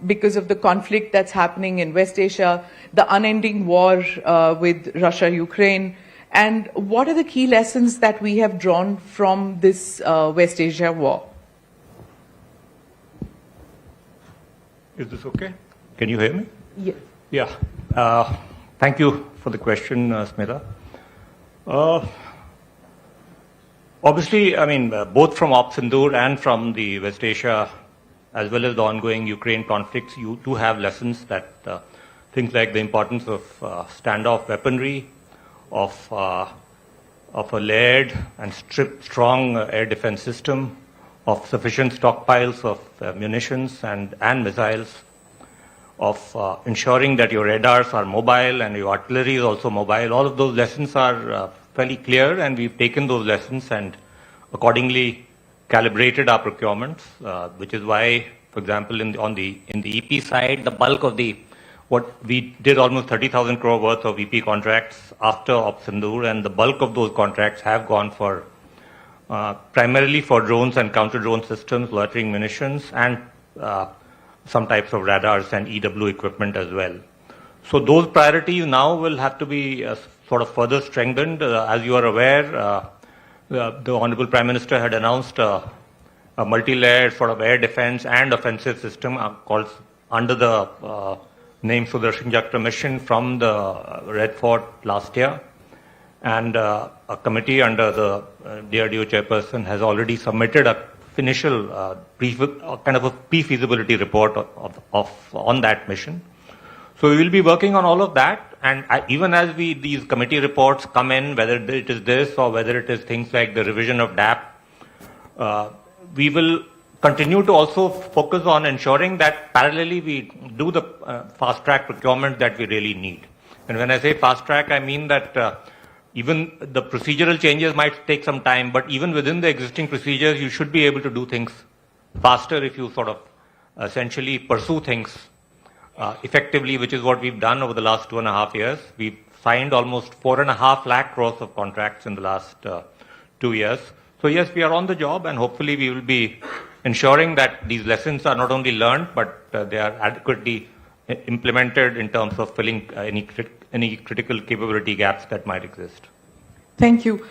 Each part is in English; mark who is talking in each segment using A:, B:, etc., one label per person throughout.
A: because of the conflict that's happening in West Asia, the unending war with Russia-Ukraine, and what are the key lessons that we have drawn from this West Asia war?
B: Is this okay? Can you hear me?
A: Yes.
B: Yeah. Thank you for the question, Smita. Obviously, I mean, both from Op Sindoor and from the West Asia, as well as the ongoing Ukraine conflicts, you do have lessons that things like the importance of standoff weaponry, of a layered and strong air defense system, of sufficient stockpiles of munitions and missiles, of ensuring that your radars are mobile and your artillery is also mobile. All of those lessons are fairly clear, and we've taken those lessons and accordingly calibrated our procurements, which is why, for example, in the EP side, the bulk of what we did almost 30,000 crore worth of EP contracts after Op Sindoor, and the bulk of those contracts have gone for primarily for drones and counter-drone systems, loitering munitions, and some types of radars and EW equipment as well. So those priorities now will have to be sort of further strengthened. As you are aware, the Honorable Prime Minister had announced a multi-layered sort of air defense and offensive system called under the name Sudarshan Chakra mission from the Red Fort last year. And a committee under the DRDO chairperson has already submitted a initial kind of a pre-feasibility report on that mission. So we will be working on all of that, and even as these committee reports come in, whether it is this or whether it is things like the revision of DAP, we will continue to also focus on ensuring that parallelly we do the fast-track procurement that we really need. And when I say fast-track, I mean that even the procedural changes might take some time, but even within the existing procedures, you should be able to do things faster if you sort of essentially pursue things effectively, which is what we've done over the last 2.5 years. We've signed almost 4.5 lakh crores of contracts in the last 2 years. So yes, we are on the job, and hopefully we will be ensuring that these lessons are not only learned, but they are adequately implemented in terms of filling any critical capability gaps that might exist.
A: Thank you.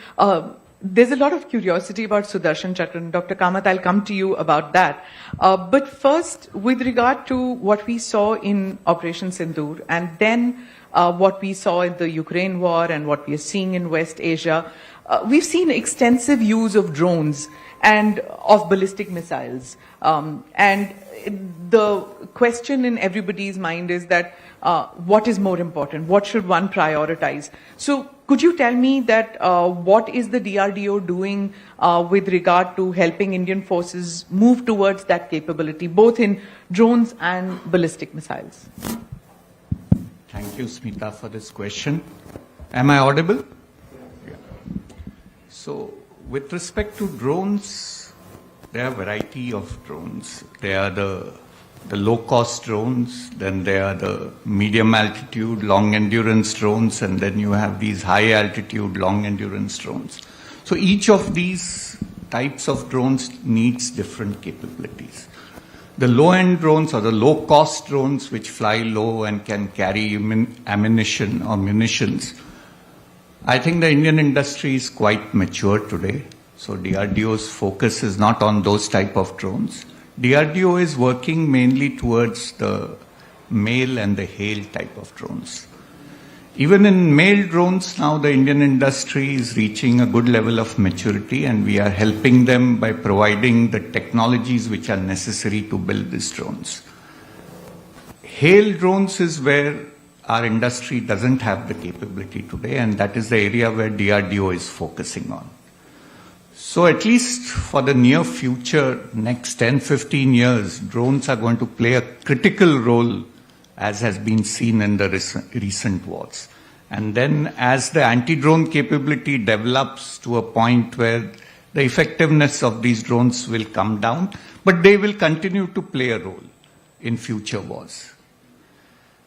A: There's a lot of curiosity about Sudarshan Chakra. Dr. Kamath, I'll come to you about that. But first, with regard to what we saw in Operation Sindoor, and then what we saw in the Ukraine war and what we are seeing in West Asia, we've seen extensive use of drones and of ballistic missiles. And the question in everybody's mind is that what is more important? What should one prioritize? So could you tell me that what is the DRDO doing with regard to helping Indian forces move towards that capability, both in drones and ballistic missiles?
C: Thank you, Smita, for this question. Am I audible? Yeah. So, with respect to drones, there are a variety of drones. There are the low-cost drones, then there are the medium-altitude, long-endurance drones, and then you have these high-altitude, long-endurance drones. So each of these types of drones needs different capabilities. The low-end drones or the low-cost drones which fly low and can carry ammunition or munitions, I think the Indian industry is quite mature today. So DRDO's focus is not on those type of drones. DRDO is working mainly towards the mail and the hail type of drones. Even in mail drones now, the Indian industry is reaching a good level of maturity, and we are helping them by providing the technologies which are necessary to build these drones. Hail drones is where our industry doesn't have the capability today, and that is the area where DRDO is focusing on. So at least for the near future, next 10-15 years, drones are going to play a critical role, as has been seen in the recent wars. And then as the anti-drone capability develops to a point where the effectiveness of these drones will come down, but they will continue to play a role in future wars.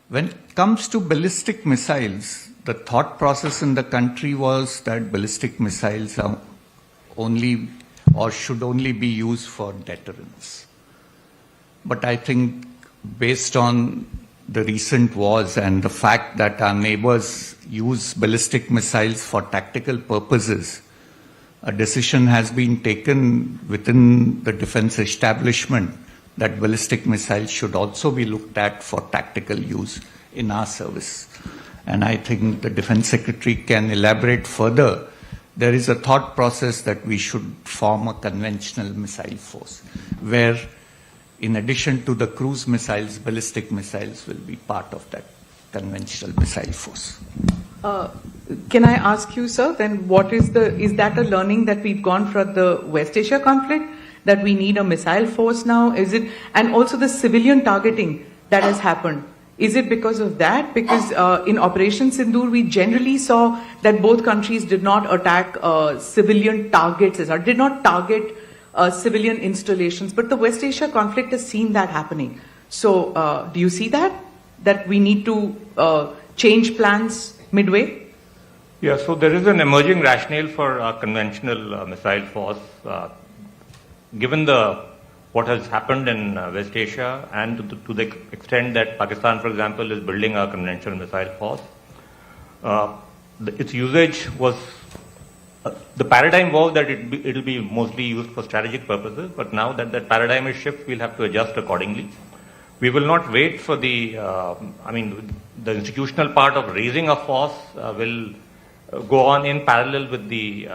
C: When it comes to ballistic missiles, the thought process in the country was that ballistic missiles are only or should only be used for deterrence. But I think based on the recent wars and the fact that our neighbors use ballistic missiles for tactical purposes, a decision has been taken within the defense establishment that ballistic missiles should also be looked at for tactical use in our service. And I think the Defense Secretary can elaborate further. There is a thought process that we should form a conventional missile force, where in addition to the cruise missiles, ballistic missiles will be part of that conventional missile force.
A: Can I ask you, sir, then is that a learning that we've gone from the West Asia conflict, that we need a missile force now? Is it, and also the civilian targeting that has happened? Is it because of that? Because in Operation Sindoor, we generally saw that both countries did not attack civilian targets, or did not target civilian installations. But the West Asia conflict has seen that happening. So do you see that we need to change plans midway?
B: Yeah, so there is an emerging rationale for a conventional missile force. Given what has happened in West Asia, and to the extent that Pakistan, for example, is building a conventional missile force, its usage was, the paradigm was that it will be mostly used for strategic purposes, but now that that paradigm is shifted, we'll have to adjust accordingly. We will not wait for the institutional part of raising a force will go on in parallel with the,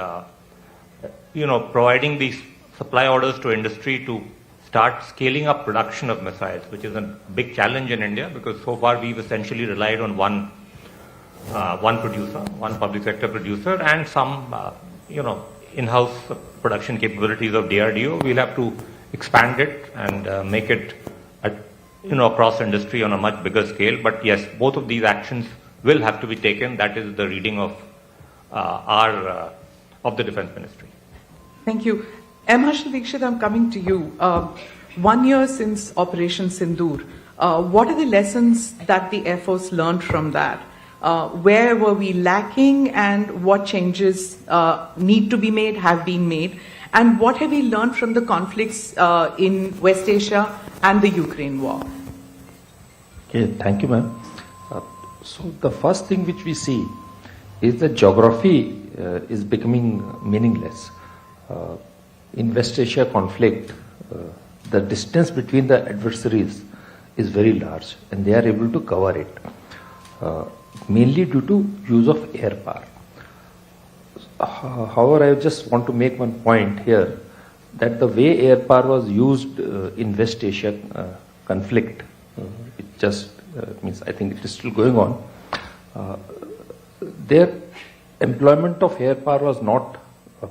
B: providing these supply orders to industry to start scaling up production of missiles, which is a big challenge in India, because so far we've essentially relied on one producer, one public sector producer, and some, in-house production capabilities of DRDO. We'll have to expand it and make it, across industry on a much bigger scale. But yes, both of these actions will have to be taken. That is the reading of of the Defense Ministry.
A: Thank you. M. Harshal Dikshit, I'm coming to you. 1 year since Operation Sindoor, what are the lessons that the Air Force learned from that? Where were we lacking, and what changes need to be made, have been made? And what have we learned from the conflicts in West Asia and the Ukraine war?
D: Okay, thank you, ma'am. So the first thing which we see is that geography is becoming meaningless. In West Asia conflict, the distance between the adversaries is very large, and they are able to cover it, mainly due to use of air power. However, I just want to make one point here, that the way air power was used in West Asia conflict, it just means I think it is still going on, their employment of air power was not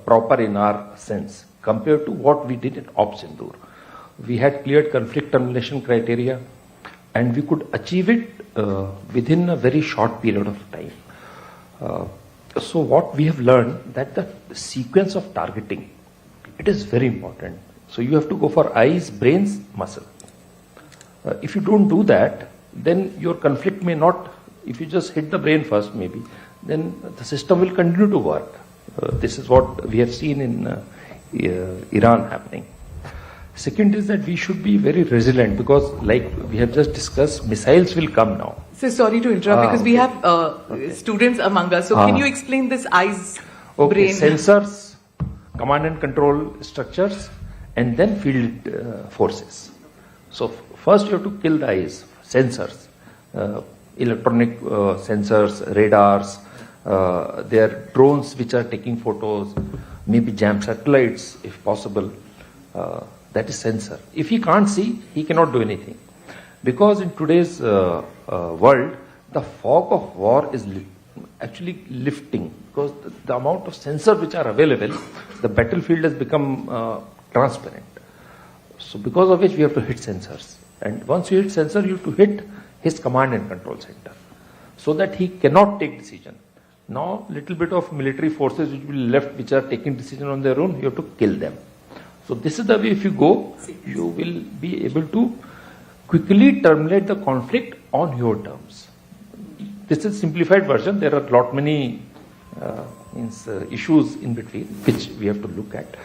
D: proper in our sense compared to what we did in Op Sindoor. We had cleared conflict termination criteria, and we could achieve it within a very short period of time. So what we have learned, that the sequence of targeting, it is very important. So you have to go for eyes, brains, muscle. If you don't do that, then your conflict may not, if you just hit the brain first maybe, then the system will continue to work. This is what we have seen in Iran happening. Second is that we should be very resilient, because like we have just discussed, missiles will come now.
A: So sorry to interrupt, because we have students among us. So can you explain this eyes, brain?
D: Sensors, command and control structures, and then field forces. So first you have to kill the eyes, sensors, electronic sensors, radars, there are drones which are taking photos, maybe jam satellites if possible. That is sensor. If he can't see, he cannot do anything. Because in today's world, the fog of war is actually lifting, because the amount of sensors which are available, the battlefield has become transparent. So because of which we have to hit sensors. And once you hit sensor, you have to hit his command and control center, so that he cannot take decision. Now, little bit of military forces which will be left, which are taking decision on their own, you have to kill them. So this is the way, if you go, you will be able to quickly terminate the conflict on your terms. This is simplified version. There are many issues in between which we have to look at.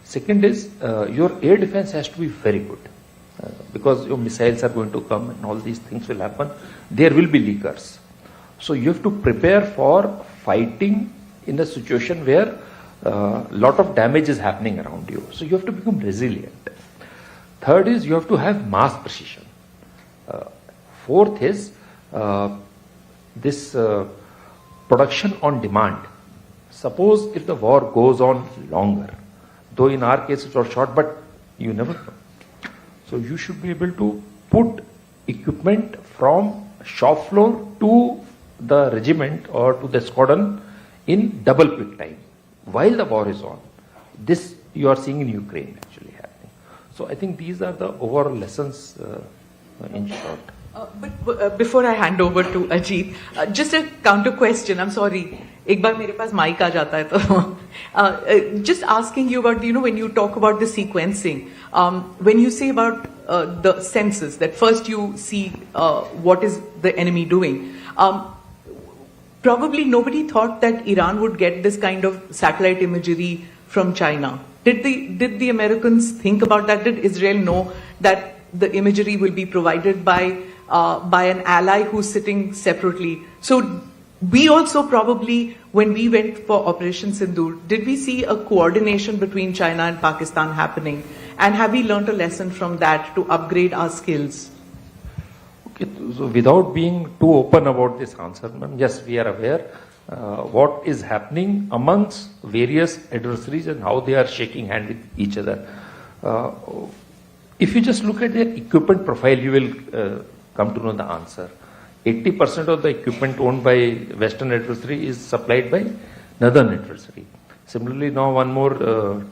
D: Second is your air defense has to be very good. because your missiles are going to come and all these things will happen. There will be leakers. So you have to prepare for fighting in a situation where a lot of damage is happening around you. So you have to become resilient. Third is you have to have mass precision. Fourth is this production on demand. Suppose if the war goes on longer, though in our case it was short, but you never know. So you should be able to put equipment from shop floor to the regiment or to the squadron in double quick time while the war is on. This you are seeing in Ukraine actually happening. So I think these are the overall lessons in short.
A: But before I hand over to Ajit, just a counter question. I'm sorry. एक बार मेरे पास mic आ जाता है तो just asking you about, when you talk about the sequencing, when you say about the senses, that first you see what is the enemy doing. Probably nobody thought that Iran would get this kind of satellite imagery from China. Did the Americans think about that? Did Israel know that the imagery will be provided by an ally who's sitting separately? So we also probably, when we went for Operation Sindoor, did we see a coordination between China and Pakistan happening? And have we learned a lesson from that to upgrade our skills?
D: Okay, so without being too open about this answer, ma'am, yes, we are aware what is happening amongst various adversaries and how they are shaking hand with each other. If you just look at their equipment profile, you will come to know the answer. 80% of the equipment owned by Western adversary is supplied by Northern adversary. Similarly, now one more,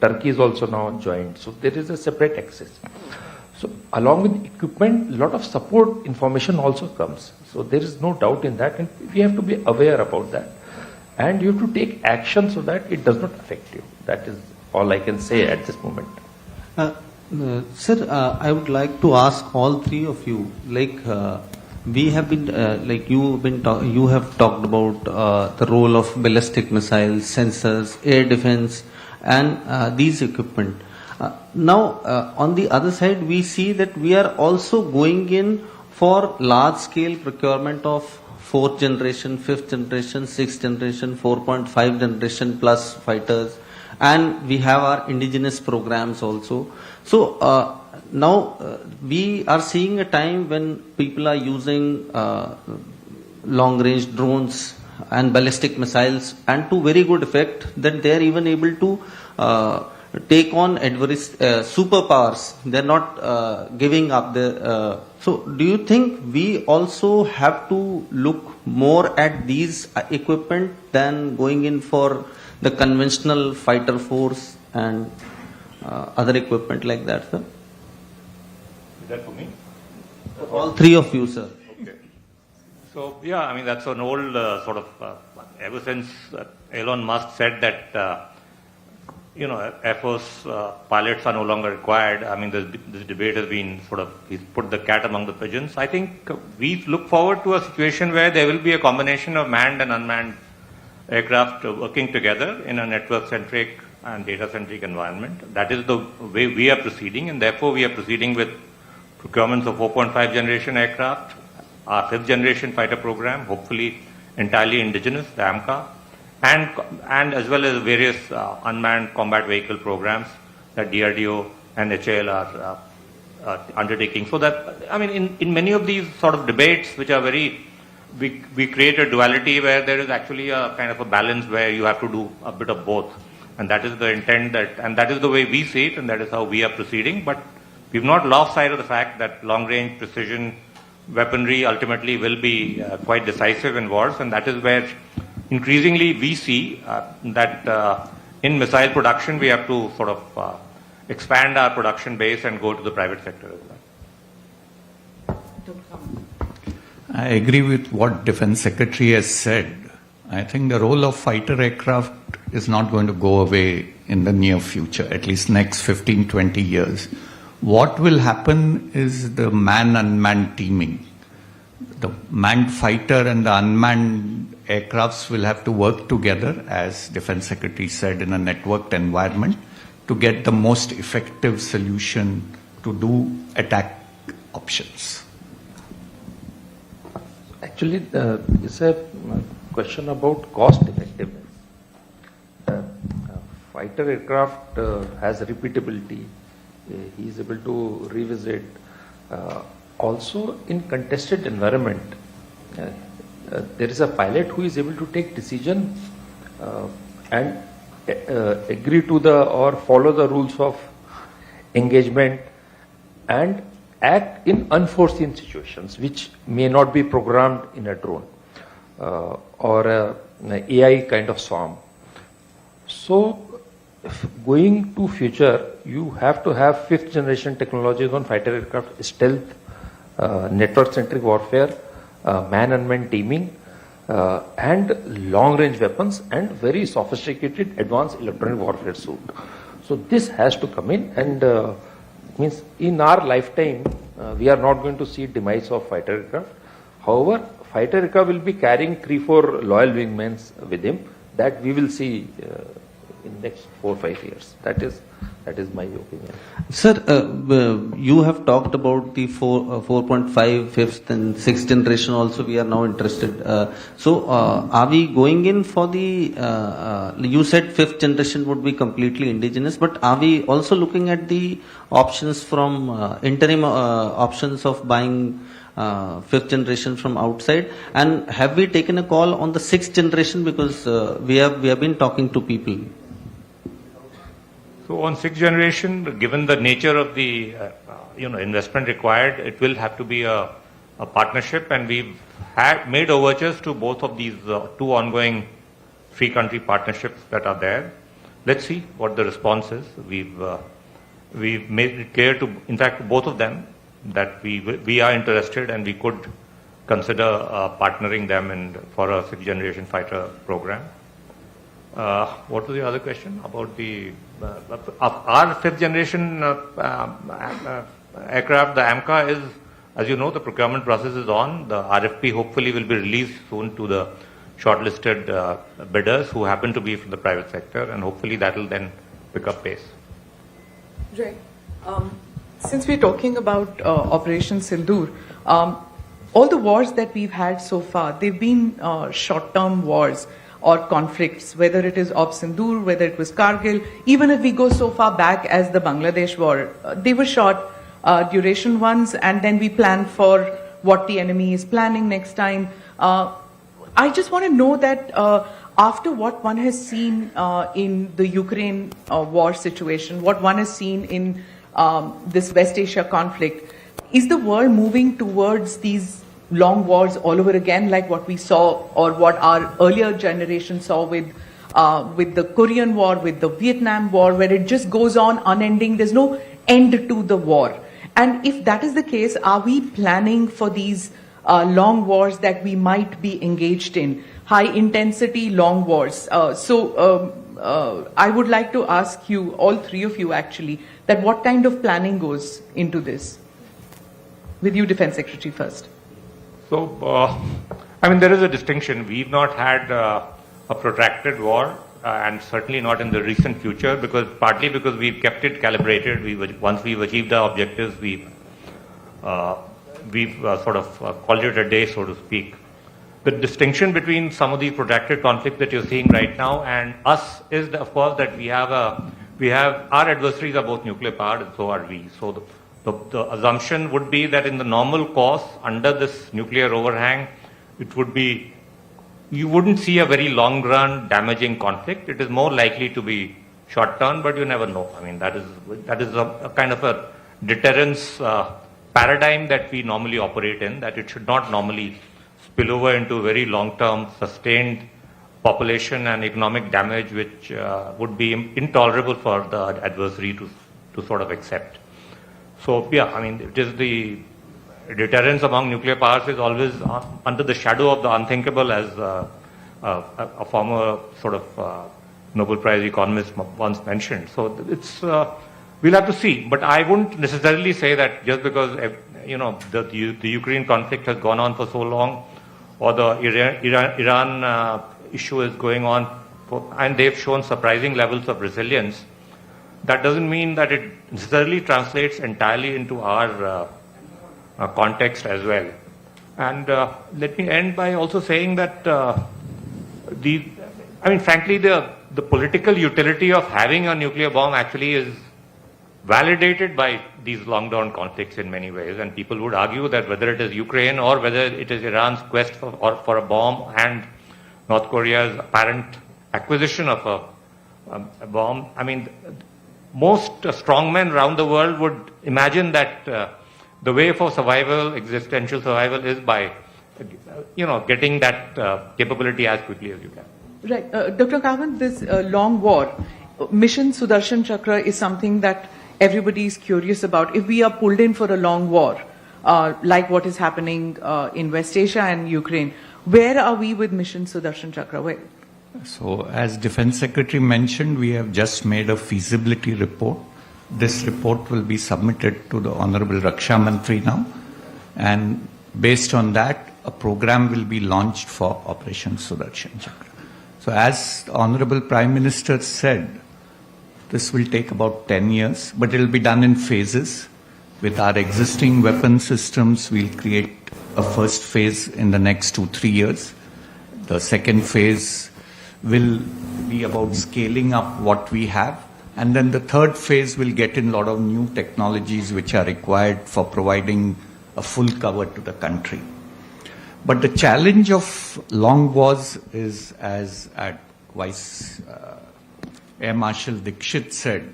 D: Turkey is also now joined. So there is a separate access. So along with equipment, a lot of support information also comes. So there is no doubt in that, and we have to be aware about that. And you have to take action so that it does not affect you. That is all I can say at this moment.
E: Sir, I would like to ask all three of you, we have been, you have talked about the role of ballistic missiles, sensors, air defense, and these equipment. Now, on the other side, we see that we are also going in for large-scale procurement of 4th generation, 5th generation, 6th generation, 4.5 generation plus fighters, and we have our indigenous programs also. So now we are seeing a time when people are using long-range drones and ballistic missiles, and to very good effect that they are even able to take on superpowers. They are not giving up. So do you think we also have to look more at these equipment than going in for the conventional fighter force and other equipment like that, sir?
B: Is that for me?
E: All three of you, sir.
B: Okay. So, yeah, I mean, that's an old ever since Elon Musk said that, Air Force pilots are no longer required. I mean, this debate has been he's put the cat among the pigeons. I think we look forward to a situation where there will be a combination of manned and unmanned aircraft working together in a network-centric and data-centric environment. That is the way we are proceeding, and therefore we are proceeding with procurements of 4.5 generation aircraft, our 5th generation fighter program, hopefully entirely indigenous, the AMCA, and as well as various unmanned combat vehicle programs that DRDO and HAL are undertaking. So that, I mean, in many of these sort of debates, which are we create a duality where there is actually a kind of a balance where you have to do a bit of both. And that is the intent and that is the way we see it, and that is how we are proceeding. But we've not lost sight of the fact that long-range precision weaponry ultimately will be quite decisive in wars, and that is where increasingly we see that in missile production we have to expand our production base and go to the private sector as well.
C: I agree with what Defense Secretary has said. I think the role of fighter aircraft is not going to go away in the near future, at least next 15, 20 years. What will happen is the man-unmanned teaming. The manned fighter and the unmanned aircrafts will have to work together, as Defense Secretary said, in a networked environment to get the most effective solution to do attack options?
D: Actually, it's a question about cost effectiveness. Fighter aircraft has repeatability. He is able to revisit. Also, in contested environment, there is a pilot who is able to take decision and agree to or follow the rules of engagement and act in unforeseen situations which may not be programmed in a drone or an AI kind of swarm. So, going to future, you have to have fifth generation technologies on fighter aircraft, stealth, network-centric warfare, man-unmanned teaming, and long-range weapons and very sophisticated advanced electronic warfare suite. So this has to come in, and means in our lifetime, we are not going to see demise of fighter aircraft. However, fighter aircraft will be carrying 3-4 loyal wingmen with him that we will see in next 4 or 5 years. That is my opinion.
E: Sir, you have talked about the 4.5, 5th and 6th generation also. We are now interested. So, are we going in for the, you said 5th generation would be completely indigenous, but are we also looking at the options from interim options of buying 5th generation from outside? And have we taken a call on the 6th generation, because we have been talking to people?
B: So on 6th generation, given the nature of the investment required, it will have to be a partnership, and we've made overtures to both of these 2 ongoing 3-country partnerships that are there. Let's see what the response is. We've made it clear to, in fact, both of them that we are interested and we could consider partnering them for a 6th generation fighter program. What was the other question about the our 5th generation aircraft? The AMCA is, as you know, the procurement process is on. The RFP hopefully will be released soon to the shortlisted bidders who happen to be from the private sector, and hopefully that will then pick up pace.
A: Right. Since we're talking about Operation Sindoor, all the wars that we've had so far, they've been short-term wars or conflicts, whether it is Op Sindoor, whether it was Kargil, even if we go so far back as the Bangladesh war, they were short duration ones, and then we plan for what the enemy is planning next time. I just want to know that after what one has seen in the Ukraine war situation, what one has seen in this West Asia conflict, is the world moving towards these long wars all over again, like what we saw or what our earlier generation saw with the Korean War, with the Vietnam War, where it just goes on unending? There's no end to the war. And if that is the case, are we planning for these long wars that we might be engaged in, high intensity long wars? I would like to ask you, all 3 of you actually, that what kind of planning goes into this? With you, Defense Secretary, first.
B: So, there is a distinction. We've not had a protracted war, and certainly not in the recent future, partly because we've kept it calibrated. Once we've achieved our objectives, we've sort of called it a day, so to speak. The distinction between some of the protracted conflicts that you're seeing right now and us is, of course, that our adversaries are both nuclear powered, and so are we. So the assumption would be that in the normal course, under this nuclear overhang, you wouldn't see a very long run damaging conflict. It is more likely to be short term, but you never know. That is a kind of a deterrence paradigm that we normally operate in, that it should not normally spill over into very long term sustained population and economic damage, which would be intolerable for the adversary to sort of accept. So, it is the deterrence among nuclear powers is always under the shadow of the unthinkable, as a former sort of Nobel Prize economist once mentioned. So, we'll have to see. But I wouldn't necessarily say that just because, the Ukraine conflict has gone on for so long, or the Iran issue is going on, and they've shown surprising levels of resilience, that doesn't mean that it necessarily translates entirely into our context as well. And let me end by also saying that frankly, the political utility of having a nuclear bomb actually is validated by these long-term conflicts in many ways. And people would argue that whether it is Ukraine or whether it is Iran's quest for a bomb and North Korea's apparent acquisition of a bomb, most strongmen around the world would imagine that the way for survival, existential survival, is by getting that capability as quickly as you can.
A: Right. Dr. Kawant, this long war, Mission Sudarshan Chakra is something that everybody is curious about. If we are pulled in for a long war, like what is happening in West Asia and Ukraine, where are we with Mission Sudarshan Chakra? Where?
C: So, as Defense Secretary mentioned, we have just made a feasibility report. This report will be submitted to the Honorable Raksha Mantri now, and based on that, a program will be launched for Operation Sudarshan Chakra. So, as the Honorable Prime Minister said, this will take about 10 years, but it will be done in phases. With our existing weapon systems, we'll create a first phase in the next 2-3 years. The second phase will be about scaling up what we have. And then the third phase will get in a lot of new technologies which are required for providing a full cover to the country. But the challenge of long wars is, as Vice Air Marshal Dikshit said,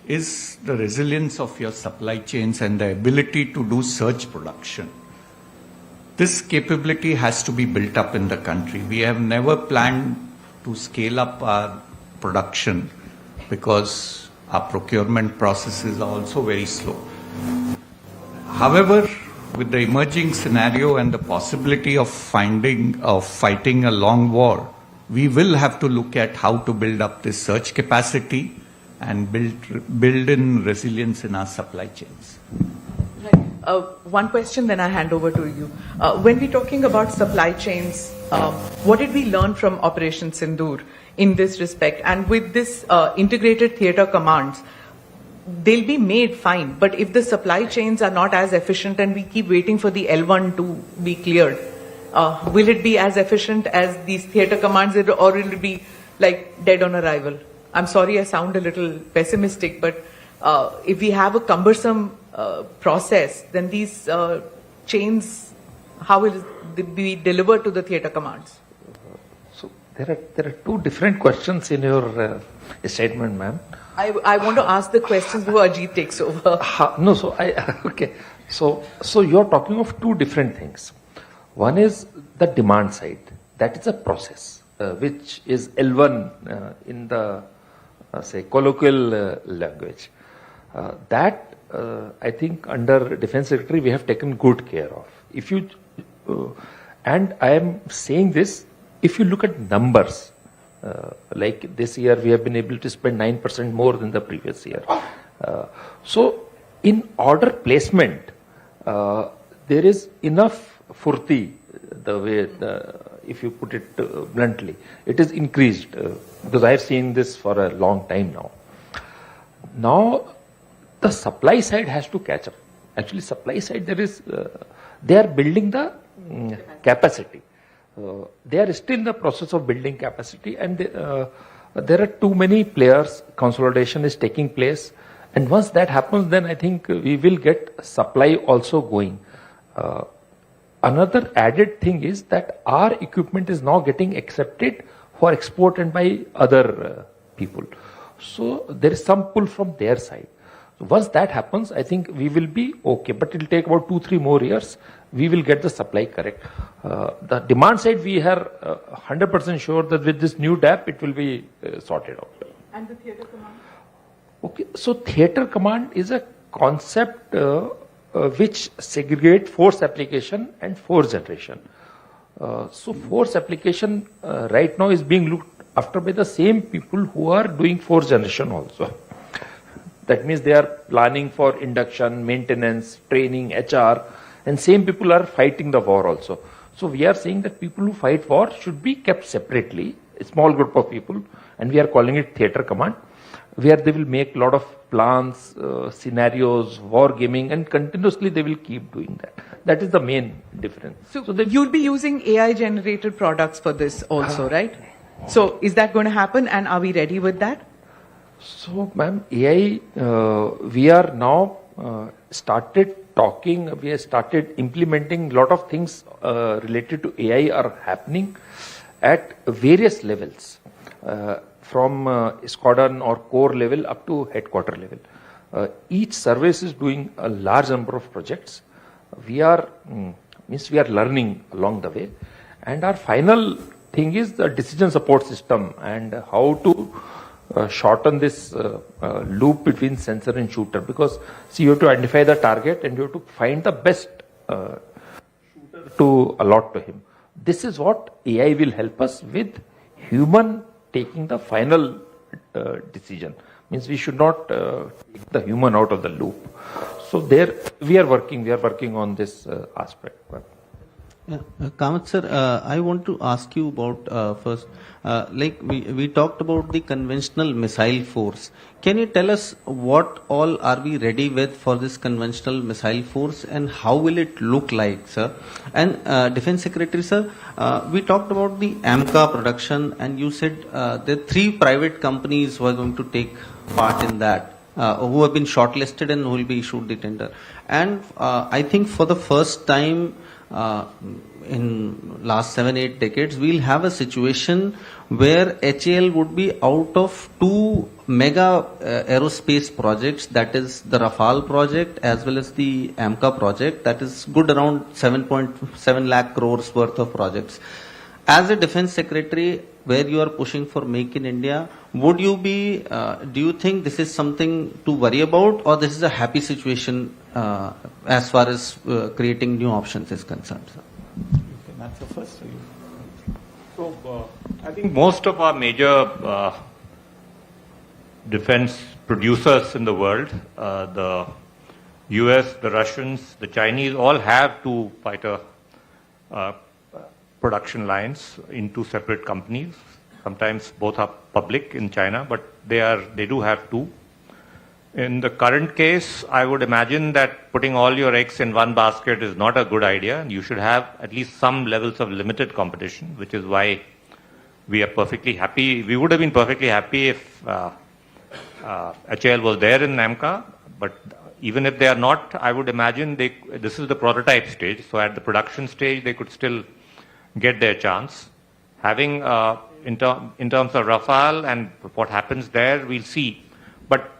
C: is the resilience of your supply chains and the ability to do surge production. This capability has to be built up in the country. We have never planned to scale up our production because our procurement processes are also very slow. However, with the emerging scenario and the possibility of fighting a long war, we will have to look at how to build up this surge capacity and build in resilience in our supply chains.
A: Right. One question, then I hand over to you. When we're talking about supply chains, what did we learn from Operation Sindoor in this respect? And with this integrated theatre commands, they'll be made fine, but if the supply chains are not as efficient and we keep waiting for the L1 to be cleared, will it be as efficient as these theatre commands, or will it be like dead on arrival? I'm sorry I sound a little pessimistic, but if we have a cumbersome process, then these chains, how will it be delivered to the theatre commands?
D: So there are two different questions in your statement, ma'am.
A: I want to ask the questions before Ajit takes over.
D: Okay. So you're talking of two different things. One is the demand side. That is a process, which is L1 in the, say, colloquial language. That, I think, under Defense Secretary, we have taken good care of. If you, and I am saying this, if you look at numbers, like this year, we have been able to spend 9% more than the previous year. So, in order placement, there is enough furti, the way, if you put it bluntly, it is increased, because I have seen this for a long time now. Now, the supply side has to catch up. Actually, supply side, they are building the capacity. They are still in the process of building capacity, and there are too many players. Consolidation is taking place, and once that happens, then I think we will get supply also going. Another added thing is that our equipment is now getting accepted for export and by other people. So there is some pull from their side. So once that happens, I think we will be okay, but it will take about 2-3 more years. We will get the supply correct. The demand side, we are 100% sure that with this new DAP, it will be sorted out.
A: And the theatre command?
D: Okay, so theatre command is a concept which segregate force application and force generation. So force application right now is being looked after by the same people who are doing force generation also. That means they are planning for induction, maintenance, training, HR, and same people are fighting the war also. So we are saying that people who fight war should be kept separately, a small group of people, and we are calling it theatre command. where they will make a lot of plans, scenarios, war gaming, and continuously they will keep doing that. That is the main difference.
A: So you'll be using AI-generated products for this also, right? So is that going to happen, and are we ready with that?
D: So, ma'am, AI, we are now started talking, we have started implementing a lot of things related to AI are happening at various levels, from squadron or core level up to headquarter level. Each service is doing a large number of projects. We are learning along the way, and our final thing is the decision support system and how to shorten this loop between sensor and shooter, because see, you have to identify the target and you have to find the best shooter to allot to him. This is what AI will help us with, human taking the final decision. Means we should not take the human out of the loop. So there we are working on this aspect.
E: Yeah, Kamath sir, I want to ask you about first, like we talked about the conventional missile force. Can you tell us what all are we ready with for this conventional missile force, and how will it look like, sir? And Defense Secretary sir, we talked about the AMCA production, and you said there are 3 private companies who are going to take part in that, who have been shortlisted and who will be issued the tender. And I think for the first time in last 7-8 decades, we'll have a situation where HAL would be out of 2 mega aerospace projects, that is the Rafale project as well as the AMCA project, that is good around 7.7 lakh crores worth of projects. As a Defense Secretary, where you are pushing for Make in India, would you be, do you think this is something to worry about, or this is a happy situation as far as creating new options is concerned, sir?
C: You can answer first. Or you?
B: So I think most of our major defense producers in the world, the US, the Russians, the Chinese, all have 2 fighter production lines in 2 separate companies. Sometimes both are public in China, but they do have 2. In the current case, I would imagine that putting all your eggs in one basket is not a good idea. You should have at least some levels of limited competition, which is why we are perfectly happy. We would have been perfectly happy if HAL was there in AMCA, but even if they are not, I would imagine this is the prototype stage. So at the production stage, they could still get their chance. Having, in terms of Rafale and what happens there, we'll see. But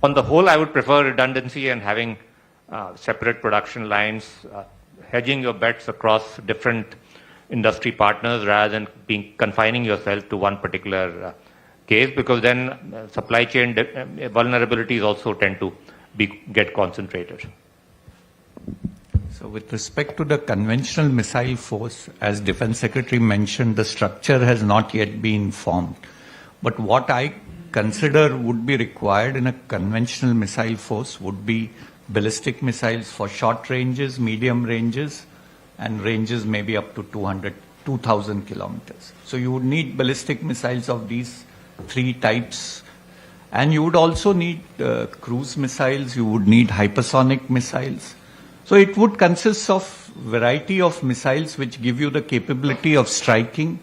B: on the whole, I would prefer redundancy and having separate production lines, hedging your bets across different industry partners rather than confining yourself to one particular case, because then supply chain vulnerabilities also tend to get concentrated.
C: So with respect to the conventional missile force, as Defense Secretary mentioned, the structure has not yet been formed. But what I consider would be required in a conventional missile force would be ballistic missiles for short ranges, medium ranges, and ranges maybe up to 2,000 kilometers. So you would need ballistic missiles of these 3 types. And you would also need cruise missiles, you would need hypersonic missiles. So it would consist of variety of missiles which give you the capability of striking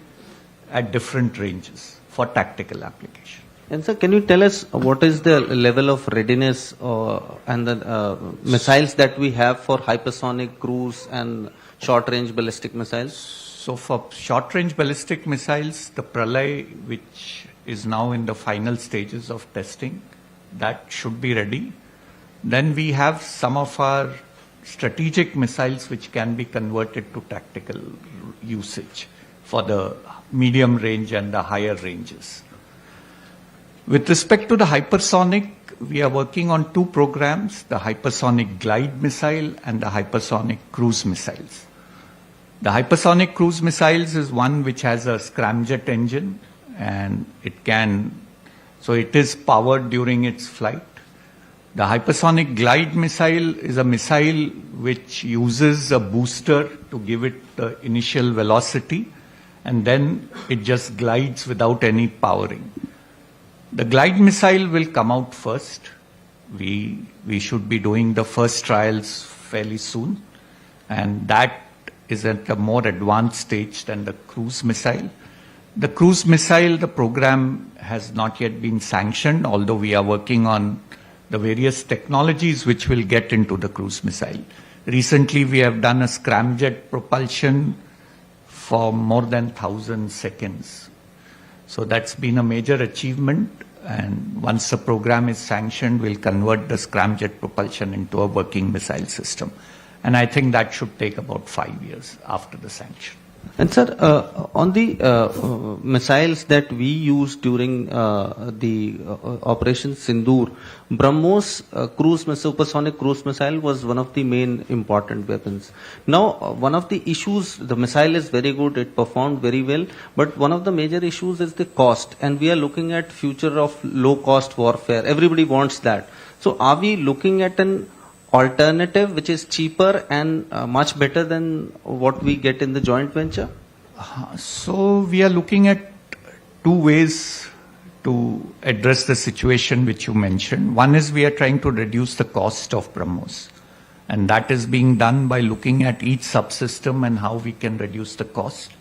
C: at different ranges for tactical application.
E: And sir, can you tell us what is the level of readiness and the missiles that we have for hypersonic, cruise and short-range ballistic missiles?
C: So for short-range ballistic missiles, the Pralay, which is now in the final stages of testing, that should be ready. Then we have some of our strategic missiles which can be converted to tactical usage for the medium range and the higher ranges. With respect to the hypersonic, we are working on 2 programs, the hypersonic glide missile and the hypersonic cruise missiles. The hypersonic cruise missiles is one which has a scramjet engine, and it is powered during its flight. The hypersonic glide missile is a missile which uses a booster to give it the initial velocity, and then it just glides without any powering. The glide missile will come out first. We should be doing the first trials fairly soon, and that is at a more advanced stage than the cruise missile. The cruise missile, the program has not yet been sanctioned, although we are working on the various technologies which will get into the cruise missile. Recently, we have done a scramjet propulsion for more than 1,000 seconds. So that's been a major achievement, and once the program is sanctioned, we'll convert the scramjet propulsion into a working missile system. And I think that should take about 5 years after the sanction.
E: And sir, on the missiles that we used during the Operation Sindoor, BrahMos supersonic cruise missile was one of the main important weapons. Now, one of the issues, the missile is very good, it performed very well, but one of the major issues is the cost, and we are looking at future of low-cost warfare. Everybody wants that. So, are we looking at an alternative which is cheaper and much better than what we get in the joint venture?
C: So we are looking at two ways to address the situation which you mentioned. One is we are trying to reduce the cost of BrahMos, and that is being done by looking at each subsystem and how we can reduce the cost.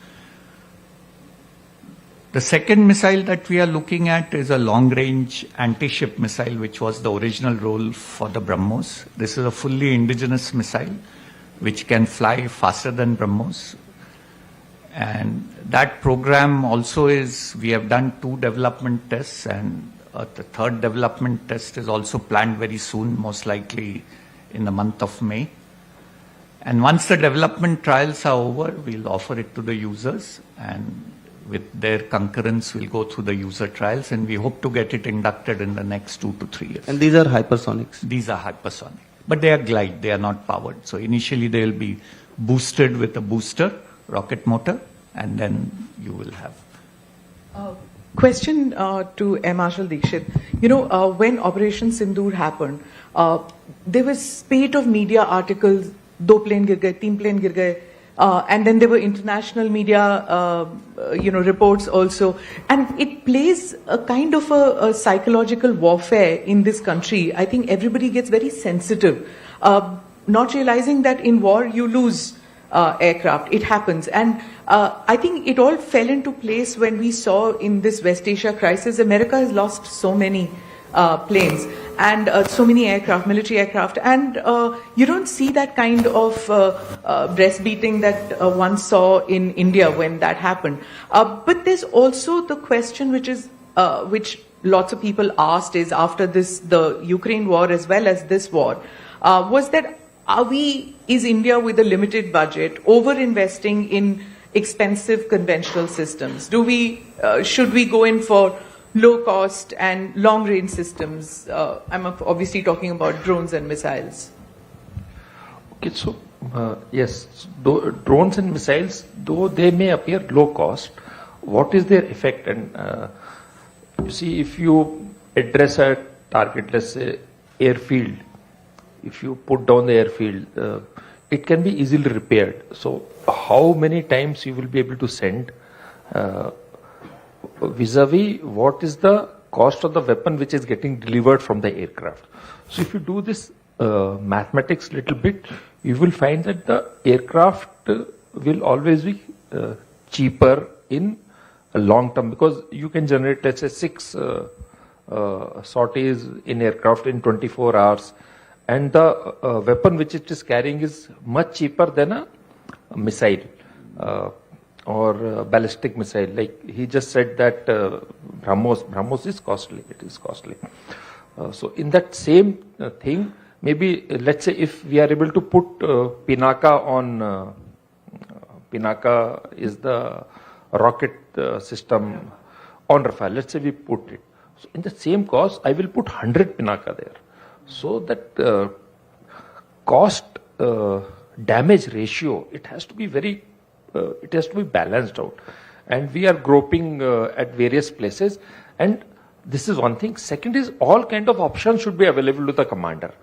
C: The second missile that we are looking at is a long-range anti-ship missile, which was the original role for the BrahMos. This is a fully indigenous missile, which can fly faster than BrahMos. And that program also is, we have done 2 development tests, and the 3rd development test is also planned very soon, most likely in the month of May. And once the development trials are over, we'll offer it to the users, and with their concurrence, we'll go through the user trials, and we hope to get it inducted in the next 2 to 3 years.
E: And these are hypersonics?
C: These are hypersonic. But they are glide, they are not powered. So initially they will be boosted with a booster, rocket motor, and then you will have.
A: Question to Air Marshal Dikshit. You know, when Operation Sindoor happened, there was spate of media articles, 2 plane gir gaye, 3 plane gir gaye, and then there were international media, reports also. And it plays a kind of a psychological warfare in this country. I think everybody gets very sensitive, not realizing that in war you lose aircraft. It happens. And I think it all fell into place when we saw in this West Asia crisis, America has lost so many planes and so many aircraft, military aircraft, and you don't see that kind of breastbeating that one saw in India when that happened. But there's also the question which lots of people asked is after the Ukraine war as well as this war, was that is India with a limited budget over-investing in expensive conventional systems? Should we go in for low cost and long range systems? I'm obviously talking about drones and missiles.
D: Okay, so yes, drones and missiles, though they may appear low cost, what is their effect? And you see, if you address a target, let's say airfield, if you put down the airfield, it can be easily repaired. So how many times you will be able to send vis-a-vis what is the cost of the weapon which is getting delivered from the aircraft. So if you do this mathematics little bit, you will find that the aircraft will always be cheaper in a long term, because you can generate, let's say, 6 sorties in aircraft in 24 hours, and the weapon which it is carrying is much cheaper than a missile or ballistic missile. Like he just said that BrahMos is costly. It is costly. So in that same thing, maybe let's say if we are able to put Pinaka on, Pinaka is the rocket system on Rafale. Let's say we put it. So in the same cost, I will put 100 Pinaka there. So that cost damage ratio, it has to be very, it has to be balanced out. And we are groping at various places. And this is one thing. Second is all kind of options should be available to the commander.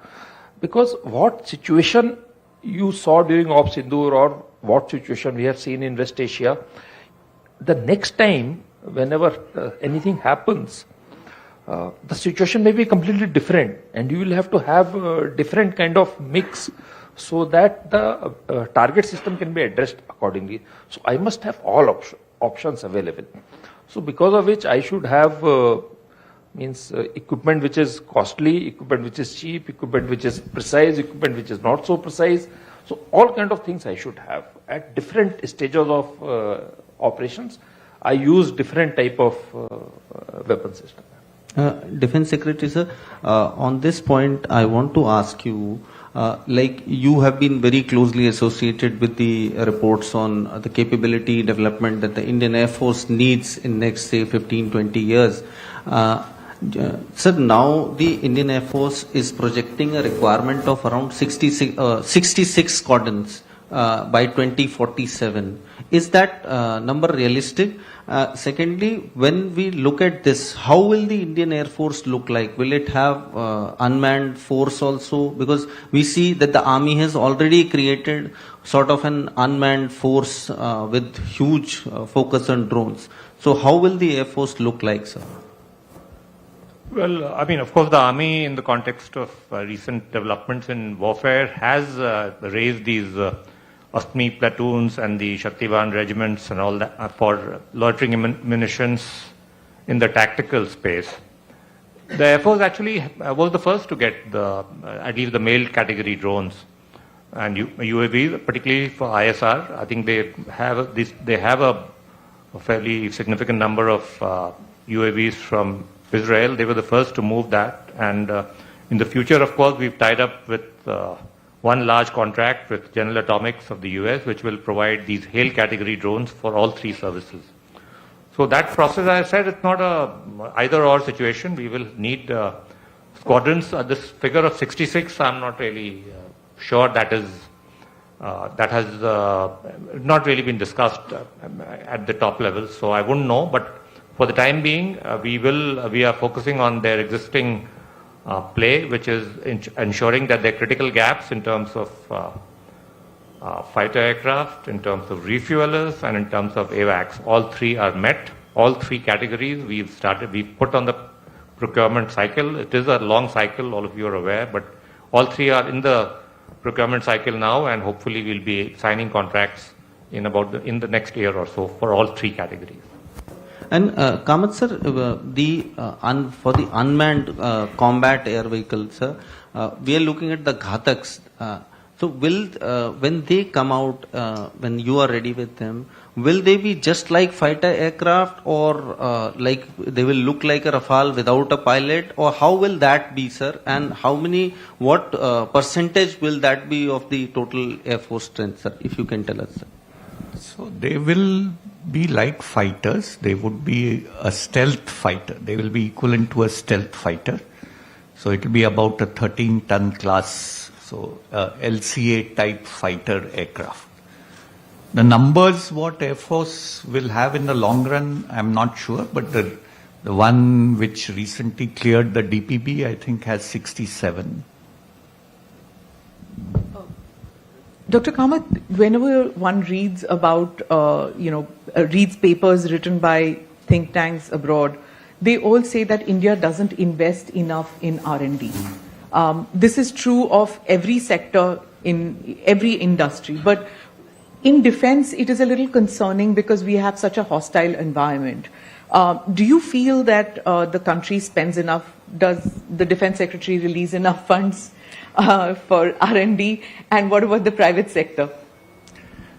D: Because what situation you saw during Op Sindoor or what situation we have seen in West Asia, the next time, whenever anything happens, the situation may be completely different, and you will have to have a different kind of mix so that the target system can be addressed accordingly. So I must have all options available. So because of which I should have equipment which is costly, equipment which is cheap, equipment which is precise, equipment which is not so precise. So all kind of things I should have at different stages of operations. I use different type of weapon system.
E: Defense Secretary, sir, on this point, I want to ask you, like you have been very closely associated with the reports on the capability development that the Indian Air Force needs in next, say, 15, 20 years. Sir, now the Indian Air Force is projecting a requirement of around 66 squadrons by 2047. Is that number realistic? Secondly, when we look at this, how will the Indian Air Force look like? Will it have unmanned force also? Because we see that the Army has already created sort of an unmanned force with huge focus on drones. So how will the Air Force look like, sir?
B: Well, I mean, of course, the Army, in the context of recent developments in warfare, has raised these Astmi platoons and the Shaktivan regiments and all that for loitering munitions in the tactical space. The Air Force actually was the first to get at least the male category drones and UAVs, particularly for ISR. I think they have a fairly significant number of UAVs from Israel. They were the first to move that, and in the future, of course, we've tied up with one large contract with General Atomics of the US, which will provide these HAIL category drones for all three services. So that process, I said, it's not a either-or situation. We will need squadrons. This figure of 66, I'm not really sure that has not really been discussed at the top level. So I wouldn't know. But for the time being, we are focusing on their existing play, which is ensuring that their critical gaps in terms of fighter aircraft, in terms of refuelers, and in terms of AWACS, all three are met. All three categories we've put on the procurement cycle. It is a long cycle, all of you are aware, but all three are in the procurement cycle now, and hopefully we'll be signing contracts in the next year or so for all three categories.
E: And Kamath sir, for the unmanned combat air vehicles, sir, we are looking at the Ghataks. So will when they come out, when you are ready with them, will they be just like fighter aircraft, or like they will look like a Rafale without a pilot, or how will that be, sir? And what percentage will that be of the total Air Force strength, sir? If you can tell us, sir.
C: So they will be like fighters. They would be a stealth fighter. They will be equivalent to a stealth fighter. So it will be about a 13-ton class, so LCA type fighter aircraft. The numbers what Air Force will have in the long run, I'm not sure, but the one which recently cleared the DPB, I think, has 67.
A: Dr. Kamath, whenever one reads about, reads papers written by think tanks abroad, they all say that India doesn't invest enough in R&D. This is true of every sector in every industry, but in defense, it is a little concerning because we have such a hostile environment. Do you feel that the country spends enough? Does the Defense Secretary release enough funds for R&D, and what about the private sector?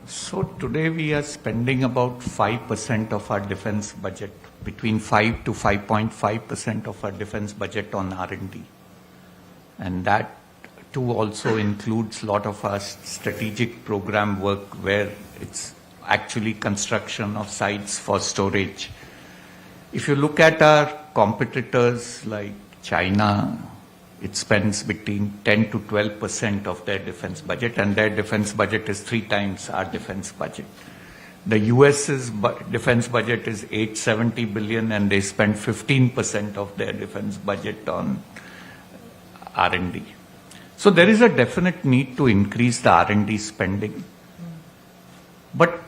C: So today we are spending about 5% of our defense budget, between 5 to 5.5% of our defense budget on R&D. And that too also includes a lot of our strategic program work where it's actually construction of sites for storage. If you look at our competitors like China, it spends between 10 to 12% of their defense budget, and their defense budget is 3 times our defense budget. The US's defense budget is $870 billion, and they spend 15% of their defense budget on R&D. So there is a definite need to increase the R&D spending. But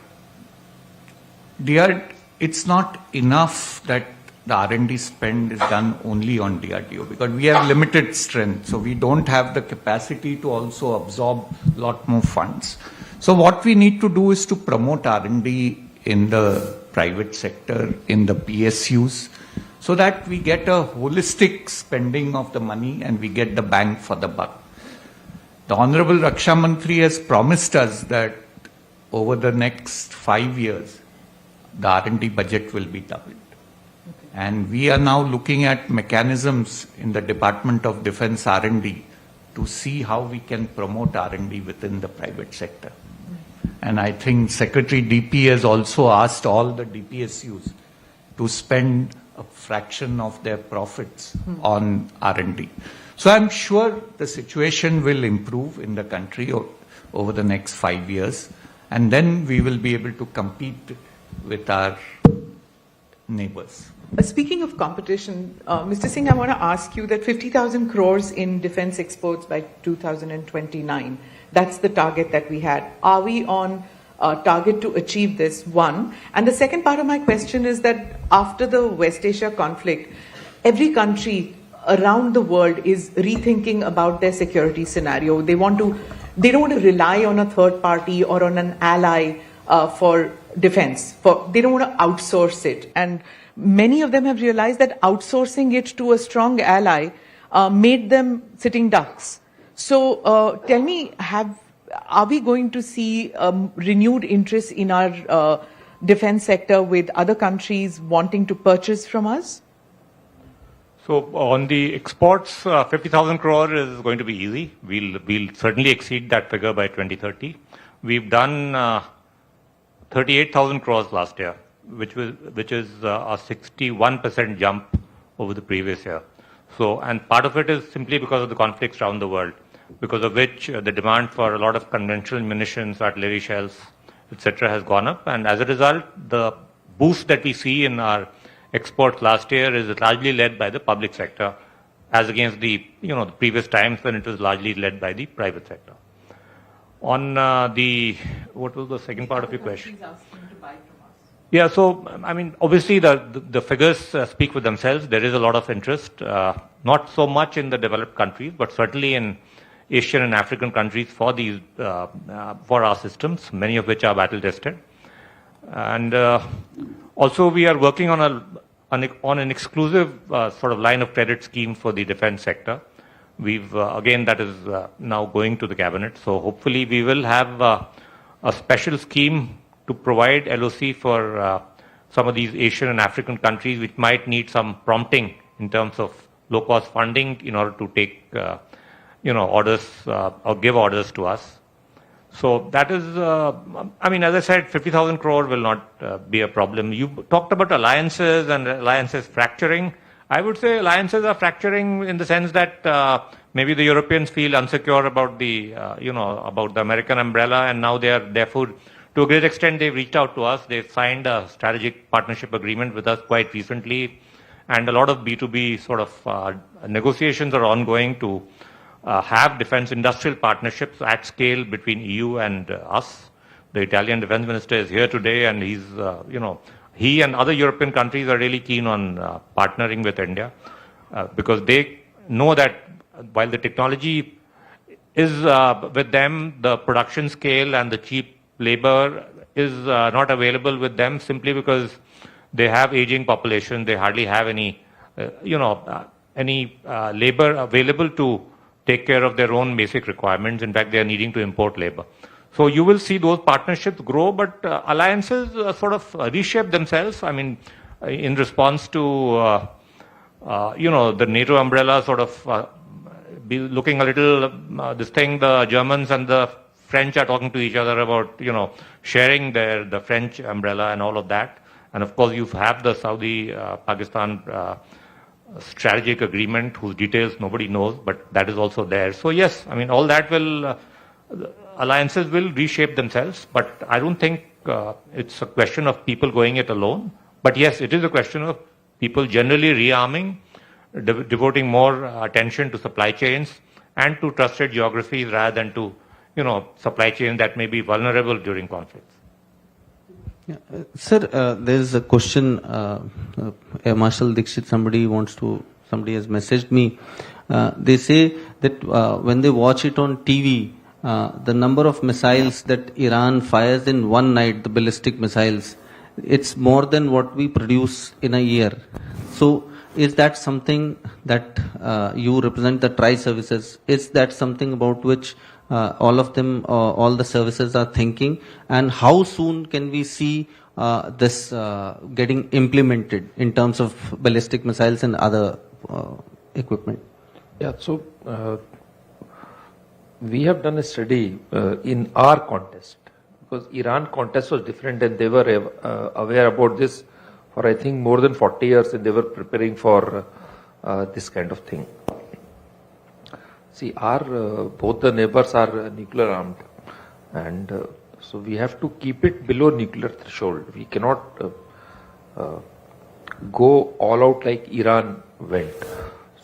C: dear, it's not enough that the R&D spend is done only on DRDO because we have limited strength. So we don't have the capacity to also absorb a lot more funds. So what we need to do is to promote R&D in the private sector, in the PSUs, so that we get a holistic spending of the money and we get the bang for the buck. The Honorable Raksha Mantri has promised us that over the next 5 years, the R&D budget will be doubled. Okay. And we are now looking at mechanisms in the Department of Defense R&D to see how we can promote R&D within the private sector. And I think Secretary DP has also asked all the DPSUs to spend a fraction of their profits on R&D. So I'm sure the situation will improve in the country over the next 5 years, and then we will be able to compete with our neighbors.
A: Speaking of competition, Mr. Singh, I want to ask you that 50,000 crores in defense exports by 2029, that's the target that we had. Are we on target to achieve this? One. And the second part of my question is that after the West Asia conflict, every country around the world is rethinking about their security scenario. They don't want to rely on a third party or on an ally for defense. They don't want to outsource it. And many of them have realized that outsourcing it to a strong ally made them sitting ducks. So tell me, are we going to see renewed interest in our defense sector with other countries wanting to purchase from us?
B: So on the exports, 50,000 crore is going to be easy. We'll certainly exceed that figure by 2030. We've done 38,000 crores last year, which is a 61% jump over the previous year. So, and part of it is simply because of the conflicts around the world, because of which the demand for a lot of conventional munitions, artillery shells, etc., has gone up. And as a result, the boost that we see in our exports last year is largely led by the public sector, as against the previous times when it was largely led by the private sector. On what was the second part of your question? Yeah, so I mean, obviously the figures speak for themselves. There is a lot of interest, not so much in the developed countries, but certainly in Asian and African countries for these for our systems, many of which are battle tested. And also we are working on an exclusive sort of line of credit scheme for the defense sector. We've again, that is now going to the cabinet. So hopefully we will have a special scheme to provide LOC for some of these Asian and African countries which might need some prompting in terms of low-cost funding in order to take orders or give orders to us. So that is, I mean, as I said, 50,000 crore will not be a problem. You talked about alliances and alliances fracturing. I would say alliances are fracturing in the sense that maybe the Europeans feel insecure about the, about the American umbrella, and now they are therefore, to a great extent, they've reached out to us. They've signed a strategic partnership agreement with us quite recently, and a lot of B2B sort of negotiations are ongoing to have defense industrial partnerships at scale between EU and us. The Italian defense minister is here today, and he's, he and other European countries are really keen on partnering with India because they know that while the technology is with them, the production scale and the cheap labor is not available with them simply because they have aging population. They hardly have any, any labor available to take care of their own basic requirements. In fact, they are needing to import labor. So you will see those partnerships grow, but alliances sort of reshape themselves. I mean, in response to, the NATO umbrella sort of be looking a little, this thing, the Germans and the French are talking to each other about, sharing the French umbrella and all of that. And of course, you have the Saudi-Pakistan strategic agreement whose details nobody knows, but that is also there. So yes, I mean, all that will, alliances will reshape themselves, but I don't think it's a question of people going it alone. But yes, it is a question of people generally rearming, devoting more attention to supply chains and to trusted geographies rather than to, supply chains that may be vulnerable during conflicts.
E: Yeah. Sir, there's a question, Marshal Dixit, somebody has messaged me. They say that when they watch it on TV, the number of missiles that Iran fires in one night, the ballistic missiles, it's more than what we produce in a year. So, is that something that you represent the tri-services? Is that something about which all of them, all the services are thinking? And how soon can we see this getting implemented in terms of ballistic missiles and other equipment?
D: Yeah, so we have done a study in our contest, because Iran contest was different and they were aware about this for I think more than 40 years, and they were preparing for this kind of thing. See, our both the neighbors are nuclear armed, and so we have to keep it below nuclear threshold. We cannot go all out like Iran went.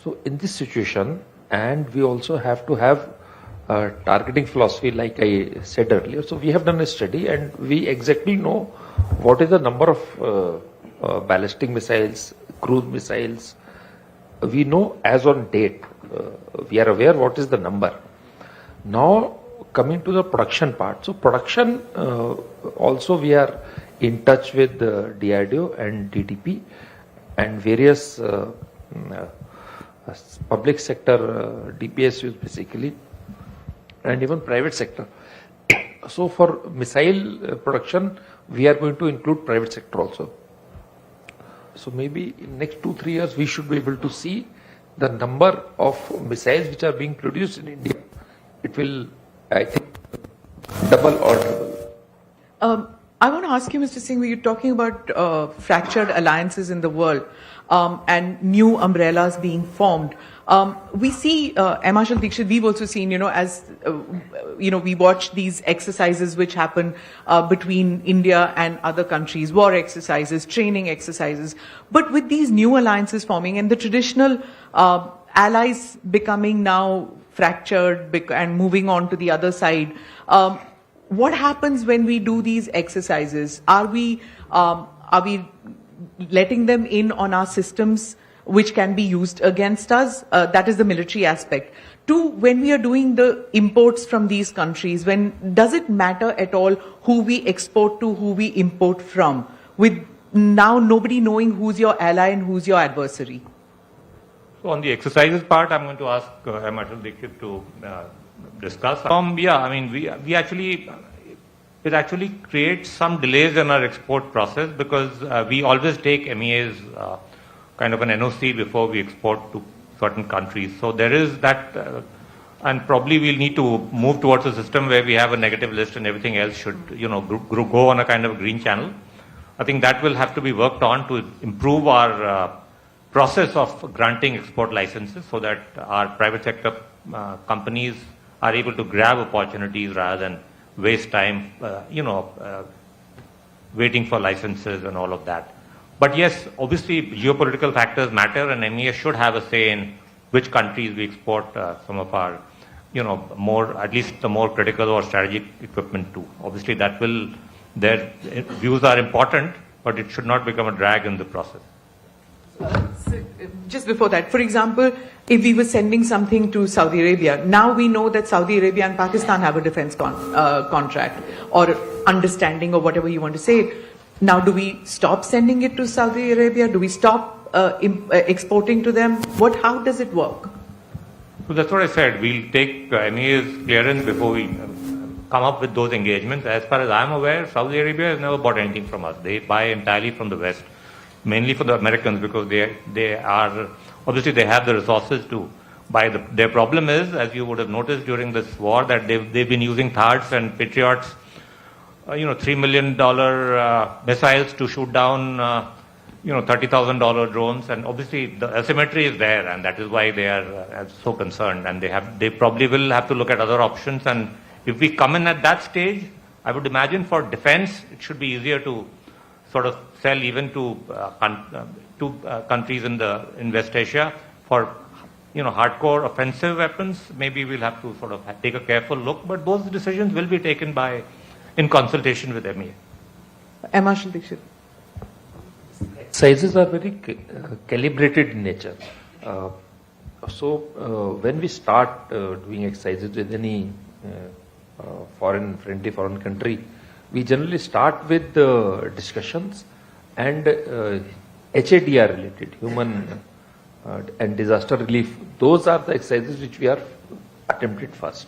D: So in this situation, and we also have to have targeting philosophy like I said earlier. So we have done a study and we exactly know what is the number of ballistic missiles, cruise missiles. We know as on date. We are aware what is the number. Now coming to the production part. So production also we are in touch with DRDO and DTP and various public sector DPSUs basically, and even private sector. So for missile production, we are going to include private sector also. So maybe in next 2-3 years, we should be able to see the number of missiles which are being produced in India. It will, I think, double or triple.
A: I want to ask you, Mr. Singh, you're talking about fractured alliances in the world and new umbrellas being formed. We see, Marshal Dixit, we've also seen, as, we watch these exercises which happen between India and other countries, war exercises, training exercises. But with these new alliances forming and the traditional allies becoming now fractured and moving on to the other side, what happens when we do these exercises? Are we letting them in on our systems which can be used against us? That is the military aspect. Two, when we are doing the imports from these countries, does it matter at all who we export to, who we import from, with now nobody knowing who's your ally and who's your adversary?
B: So on the exercises part, I'm going to ask Marshal Dixit to discuss. We actually, it actually creates some delays in our export process because we always take MEA's kind of an NOC before we export to certain countries. So there is that, and probably we'll need to move towards a system where we have a negative list and everything else should, go on a kind of green channel. I think that will have to be worked on to improve our process of granting export licenses so that our private sector companies are able to grab opportunities rather than waste time, waiting for licenses and all of that. But yes, obviously geopolitical factors matter, and MEA should have a say in which countries we export some of our, at least the more critical or strategic equipment to. Obviously their views are important, but it should not become a drag in the process.
A: Just before that, for example, if we were sending something to Saudi Arabia, now we know that Saudi Arabia and Pakistan have a defense contract or understanding or whatever you want to say. Now, do we stop sending it to Saudi Arabia? Do we stop exporting to them? How does it work?
B: So that's what I said. We'll take MEA's clearance before we come up with those engagements. As far as I'm aware, Saudi Arabia has never bought anything from us. They buy entirely from the West, mainly for the Americans because they are, obviously they have the resources to buy. Their problem is, as you would have noticed during this war, that they've been using THAADs and Patriots, $3 million missiles to shoot down, $30,000 drones, and obviously the asymmetry is there, and that is why they are so concerned, and they probably will have to look at other options. And if we come in at that stage, I would imagine for defense, it should be easier to sort of sell even to countries in West Asia. For hardcore offensive weapons, maybe we'll have to sort of take a careful look, but those decisions will be taken in consultation with MEA.
A: Marshal Dixit.
D: Sizes are very calibrated in nature. When we start doing exercises with any friendly foreign country, we generally start with discussions and HADR related, human and disaster relief. Those are the exercises which we are attempted first.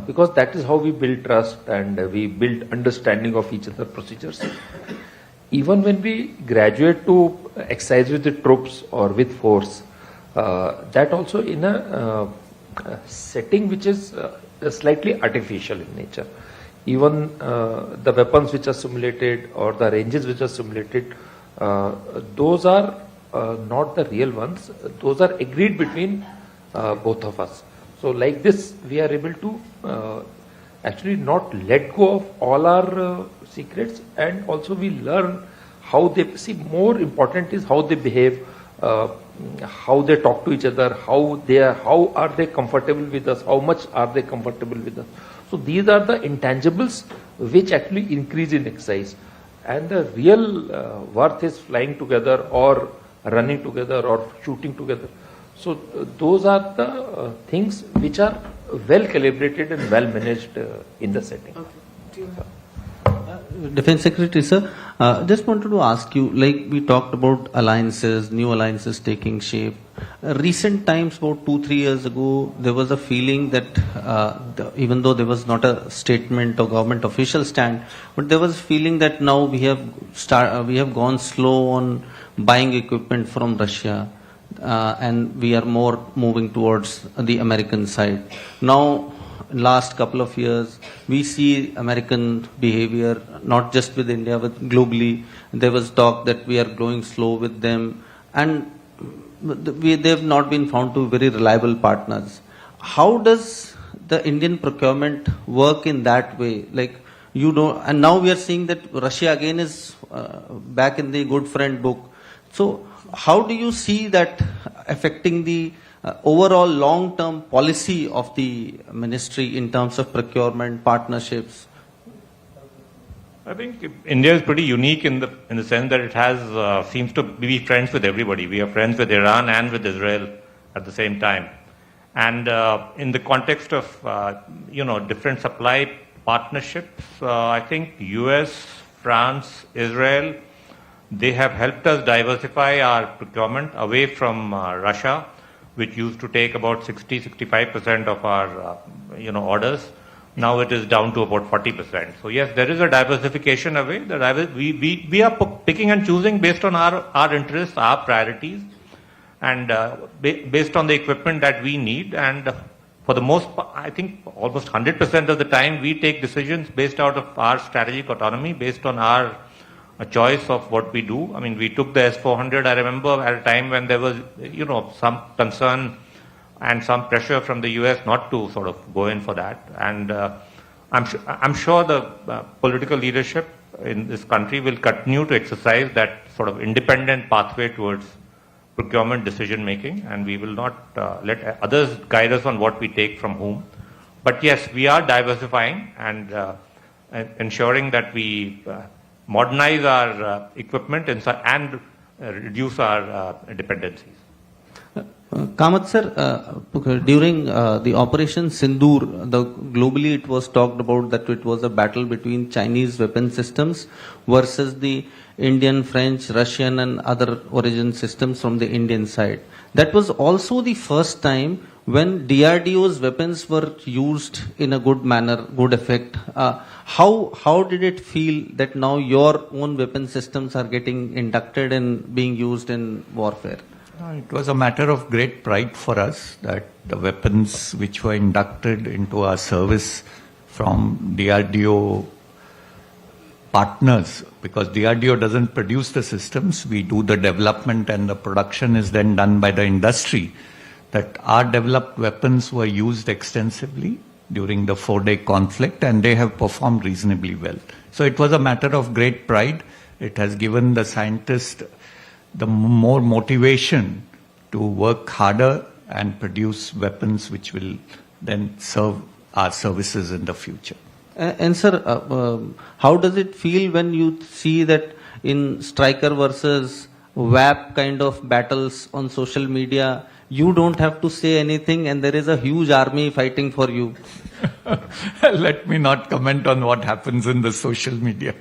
D: Because that is how we build trust and we build understanding of each other procedures. Even when we graduate to exercise with the troops or with force, that also in a setting which is slightly artificial in nature. Even the weapons which are simulated or the ranges which are simulated, those are not the real ones. Those are agreed between both of us. So like this, we are able to actually not let go of all our secrets, and also we learn how they see. More important is how they behave, how they talk to each other, how are they comfortable with us, how much are they comfortable with us. So these are the intangibles which actually increase in exercise, and the real worth is flying together or running together or shooting together. So those are the things which are well calibrated and well managed in the setting.
E: Defense Secretary, sir, just wanted to ask you, like we talked about alliances, new alliances taking shape. Recent times, about 2-3 years ago, there was a feeling that even though there was not a statement or government official stand, but there was a feeling that now we have gone slow on buying equipment from Russia. And we are more moving towards the American side. Now, last couple of years, we see American behavior, not just with India, but globally. There was talk that we are going slow with them, and they have not been found to be very reliable partners. How does the Indian procurement work in that way? Like, you know, and now we are seeing that Russia again is back in the good friend book. So, how do you see that affecting the overall long-term policy of the ministry in terms of procurement, partnerships?
B: I think India is pretty unique in the sense that it has seems to be friends with everybody. We are friends with Iran and with Israel at the same time, and in the context of different supply partnerships, I think U.S., France, Israel, they have helped us diversify our procurement away from Russia, which used to take about 60-65% of our orders. Now it is down to about 40%. So yes, there is a diversification away. We are picking and choosing based on our interests, our priorities, and based on the equipment that we need. And for the most part, I think almost 100% of the time, we take decisions based out of our strategic autonomy, based on our choice of what we do. I mean, we took the S-400, I remember, at a time when there was, some concern and some pressure from the US not to sort of go in for that. And I'm sure the political leadership in this country will continue to exercise that sort of independent pathway towards procurement decision making, and we will not let others guide us on what we take from whom. But yes, we are diversifying and ensuring that we modernize our equipment and reduce our dependencies.
E: Kamath sir, during the Operation Sindoor, globally it was talked about that it was a battle between Chinese weapon systems versus the Indian, French, Russian and other origin systems from the Indian side. That was also the first time when DRDO's weapons were used in a good manner, good effect. How did it feel that now your own weapon systems are getting inducted and being used in warfare?
C: It was a matter of great pride for us that the weapons which were inducted into our service from DRDO partners, because DRDO doesn't produce the systems, we do the development and the production is then done by the industry, that our developed weapons were used extensively during the 4-day conflict and they have performed reasonably well. So it was a matter of great pride. It has given the scientists the more motivation to work harder and produce weapons which will then serve our services in the future.
E: And sir, how does it feel when you see that in striker versus WAP kind of battles on social media, you don't have to say anything and there is a huge army fighting for you?
C: Let me not comment on what happens in the social media.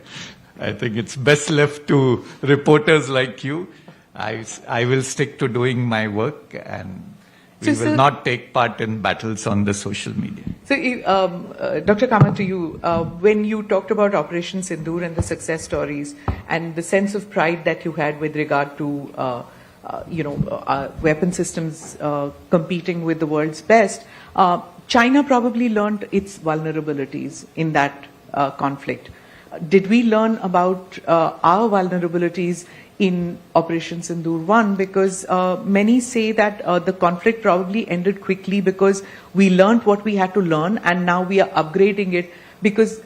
C: I think it's best left to reporters like you. I will stick to doing my work, and we
A: So,
C: will
A: sir-
C: not take part in battles on the social media.
A: So, Dr. Kama, to you, when you talked about Operation Sindoor and the success stories and the sense of pride that you had with regard to, weapon systems competing with the world's best, China probably learned its vulnerabilities in that conflict. Did we learn about our vulnerabilities in Operation Sindoor 1? Because many say that the conflict probably ended quickly because we learned what we had to learn and now we are upgrading it because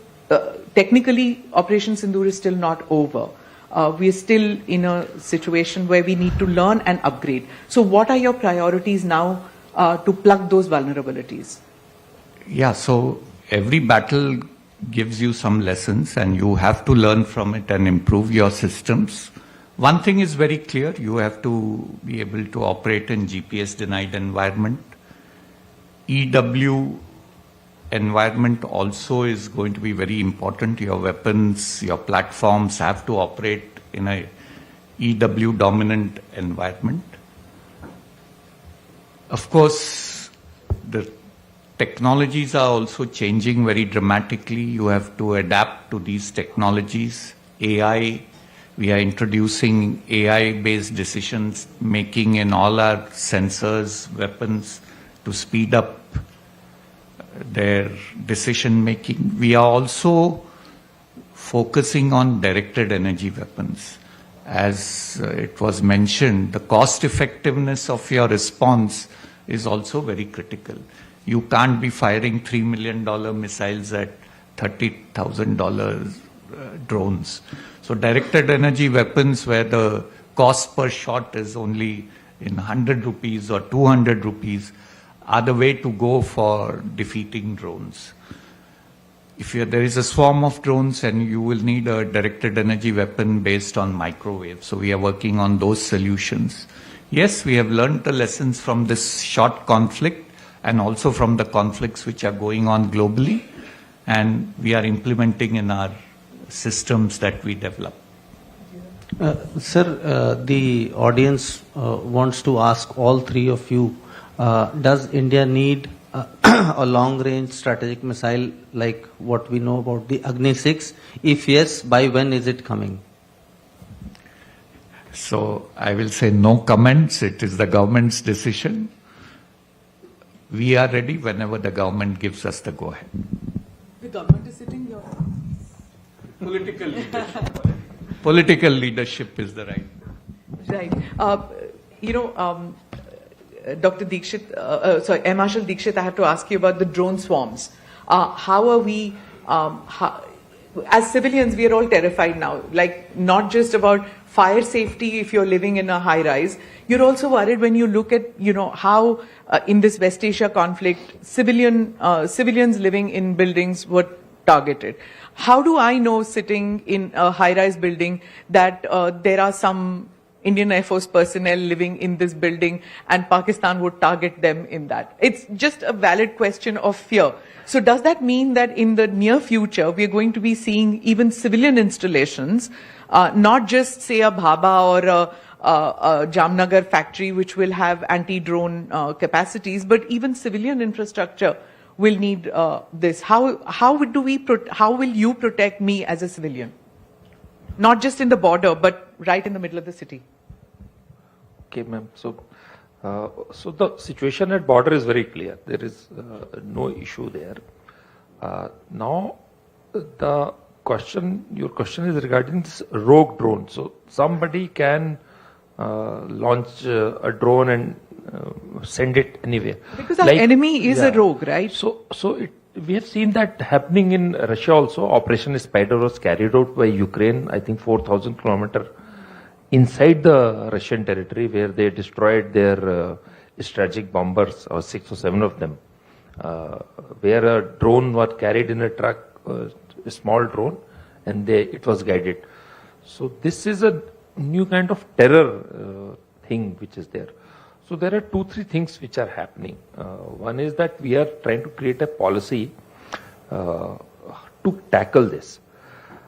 A: technically Operation Sindoor is still not over. We are still in a situation where we need to learn and upgrade. So what are your priorities now to plug those vulnerabilities?
C: Yeah, so every battle gives you some lessons and you have to learn from it and improve your systems. One thing is very clear, you have to be able to operate in GPS denied environment. EW environment also is going to be very important. Your weapons, your platforms have to operate in a EW dominant environment. Of course, the technologies are also changing very dramatically. You have to adapt to these technologies. AI, we are introducing AI-based decisions making in all our sensors, weapons to speed up their decision making. We are also focusing on directed energy weapons. As it was mentioned, the cost effectiveness of your response is also very critical. You can't be firing $3 million missiles at $30,000 drones. So directed energy weapons where the cost per shot is only in 100 rupees or 200 rupees are the way to go for defeating drones. If there is a swarm of drones, and you will need a directed energy weapon based on microwave. So we are working on those solutions. Yes, we have learned the lessons from this short conflict and also from the conflicts which are going on globally, and we are implementing in our systems that we develop.
E: Sir, the audience wants to ask all three of you, does India need a long-range strategic missile like what we know about the Agni 6? If yes, by when is it coming?
C: So I will say no comments. It is the government's decision. We are ready whenever the government gives us the go-ahead.
A: The government is sitting here.
C: Political leadership. Political leadership is the right.
A: Right. Dr. Dikshit, Air Marshal Dikshit, I have to ask you about the drone swarms. How are we, as civilians, we are all terrified now, like not just about fire safety if you're living in a high rise. You're also worried when you look at, how in this West Asia conflict, civilians living in buildings were targeted. How do I know sitting in a high rise building that there are some Indian Air Force personnel living in this building and Pakistan would target them in that? It's just a valid question of fear. So does that mean that in the near future, we are going to be seeing even civilian installations, not just say a Bhabha or a Jamnagar factory, which will have anti-drone capacities, but even civilian infrastructure will need this. How will you protect me as a civilian? Not just in the border, but right in the middle of the city.
D: Okay, ma'am. So the situation at border is very clear. There is no issue there. Now, your question is regarding this rogue drone. So somebody can launch a drone and send it anywhere.
A: Because our enemy is a rogue, right?
D: We have seen that happening in Russia also. Operation Spider was carried out by Ukraine, I think 4,000 kilometers inside the Russian territory, where they destroyed their strategic bombers, or 6 or 7 of them, where a drone was carried in a truck a small drone, and it was guided. So this is a new kind of terror thing which is there. So there are 2-3 things which are happening. One is that we are trying to create a policy to tackle this.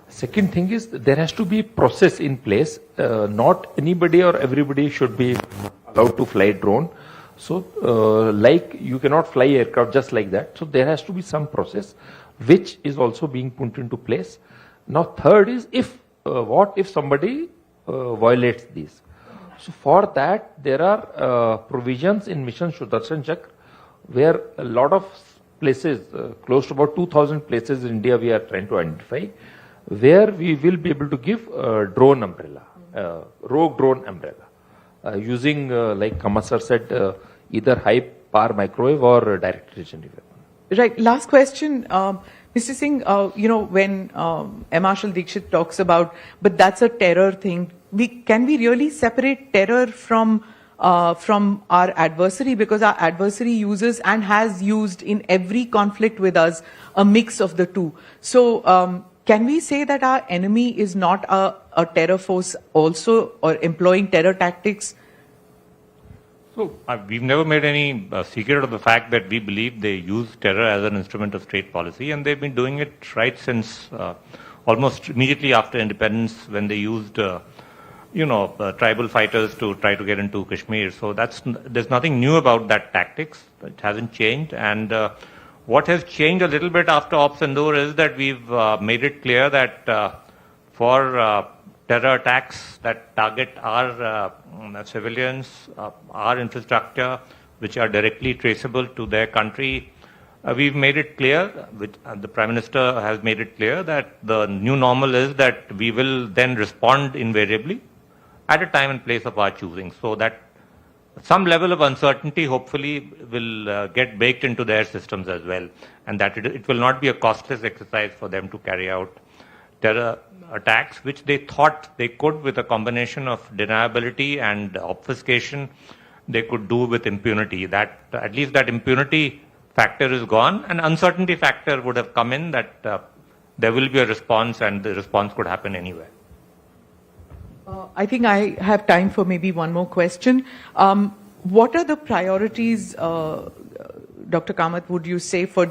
D: Second thing is there has to be a process in place. Not anybody or everybody should be allowed to fly drone. So like you cannot fly aircraft just like that. So there has to be some process which is also being put into place. Now third is what if somebody violates these? So for that there are provisions in Mission Sudarshan Chakra where a lot of places, close to about 2,000 places in India we are trying to identify, where we will be able to give drone umbrella, rogue drone umbrella, using, like Kamasar said, either high power microwave or direct regenerative weapon.
A: Right. Last question. Mr. Singh, when M. Marshal Dixit talks about, but that's a terror thing, can we really separate terror from our adversary? Because our adversary uses and has used in every conflict with us a mix of the two. So can we say that our enemy is not a terror force also, or employing terror tactics?
B: So we've never made any secret of the fact that we believe they use terror as an instrument of state policy, and they've been doing it right since almost immediately after independence, when they used tribal fighters to try to get into Kashmir. So there's nothing new about that tactics. It hasn't changed. And what has changed a little bit after Op Sindoor is that we've made it clear that for terror attacks that target our civilians, our infrastructure, which are directly traceable to their country, we've made it clear, the Prime Minister has made it clear, that the new normal is that we will then respond invariably at a time and place of our choosing, so that some level of uncertainty hopefully will get baked into their systems as well, and that it will not be a costless exercise for them to carry out terror attacks, which they thought they could with a combination of deniability and obfuscation, they could do with impunity. That at least that impunity factor is gone, and uncertainty factor would have come in, that there will be a response, and the response could happen anywhere.
A: I think I have time for maybe one more question. What are the priorities, Dr. Kamath, would you say, for